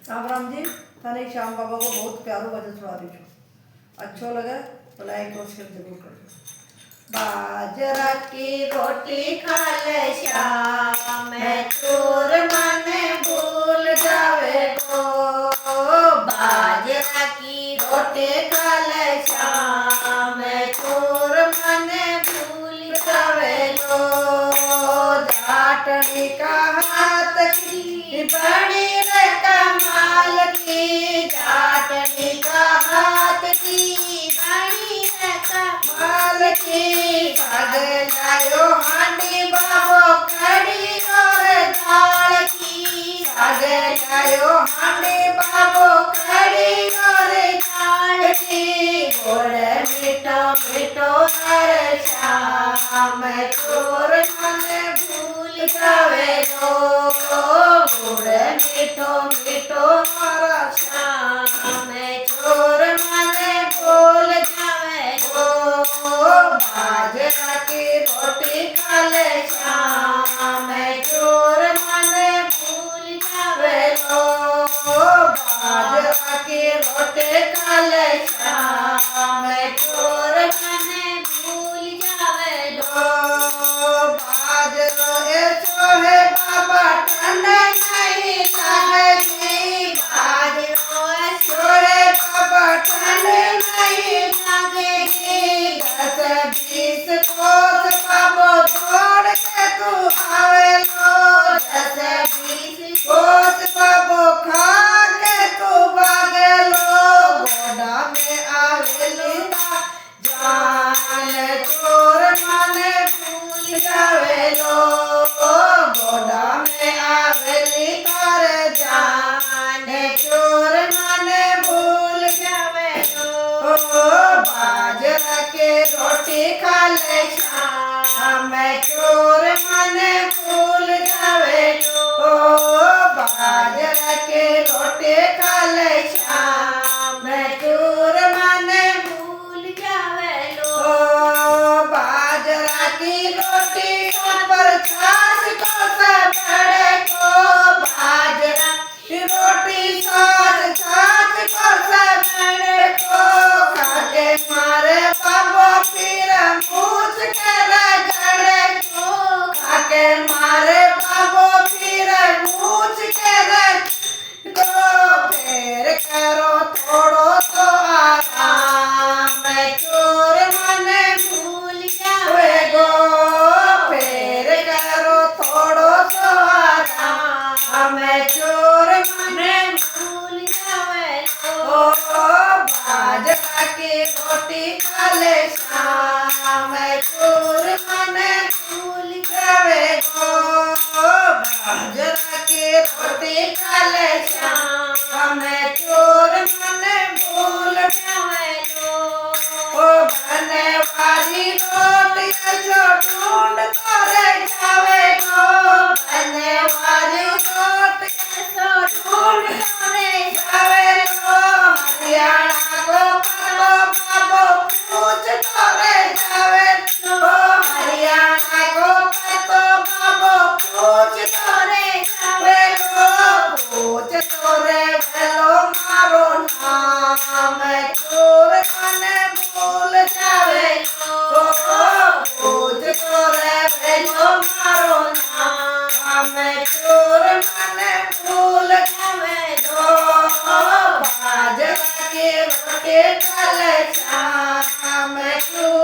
राम जी। थाने श्याम बाबा को बहुत प्यारो भजन सुना रही छो। अच्छो लगे तो लाइक और शेयर जरूर करना। बाजरा की रोटी खा ले श्याम, चोर मन भूल जावे गो। बाजरा की रोटी खा ले श्याम, चोर मन भूल जावे गो। जाटनी का हाथ की बड़ी रे कमाल की, जाटनी का हाथ की बड़ी रे कमाल की। साग लायो हांडी बाबो कड़ी और दाल की, साग लायो हांडी बाबो कड़ी और दाल की। गोड़ मीठो मीठो हर श्याम, चोर मन भूल जावे गो। गोड़ मीठो मीठो हर श्याम, चोर मन भूल जावे गो। बाजरा की रोटी खा ले श्याम, चोर मन भूल जावे गो। बाजरा की रोटी खा ले श्याम, चोर मन भूल जावे गो। बाजरो ऐसो है बाबा ठंडा नहीं लगेगी, बाजरो ऐसो है बाबा ठंडा नहीं लगेगी। 10-20 कोस बाबो दौड़ के तू आवे लो, 10-20 कोस बाबो खा के तू भागे लो। गोदा में आवेली जान, चोर मन भूल जावे लो। गोदा में आवेली तार जान, चोर मन भूल जावे लो। बाजरा के रोटी खा ले श्याम, चोर मन भूल जावे लो। बाजरा के रोटी खा ले श्याम, चोर मन भूल जावे लो। बाजरा की रोटी पर छाछ को सब बड़े को, बाजरा की रोटी साथ छाछ को सब बड़े को। खाके मारे बाबो पीर मूछ के रगड़े को, खाके मारे बाबो पीर मूछ के रगड़े को। फेर करो थोड़ो तो आराम, चोर मन भूल जावे गो। फेर करो थोड़ो तो आराम, चोर मन भूल जावे गो। बाजरा की रोटी खा ले श्याम, चोर मन भूल जावे गो। बाजरा की रोटी खा ले श्याम, चोर मन भूल जावे गो। बने वाली रोटी जो ढूंढ करे जावे गो, बने वाली रोटी जो ढूंढ करे जावे गो। हरियाणा को पतो बाबो पूछ करे जावे गो, हरियाणा को पतो बाबो पूछ करे जावे गो। पूछ तोरे भेलो मारो नाम, चोर मन भूल जावे गो। पूछ तोरे भेलो मारो नाम, चोर मन भूल जावे गो। बाजरा की रोटी खा ले श्याम, चोर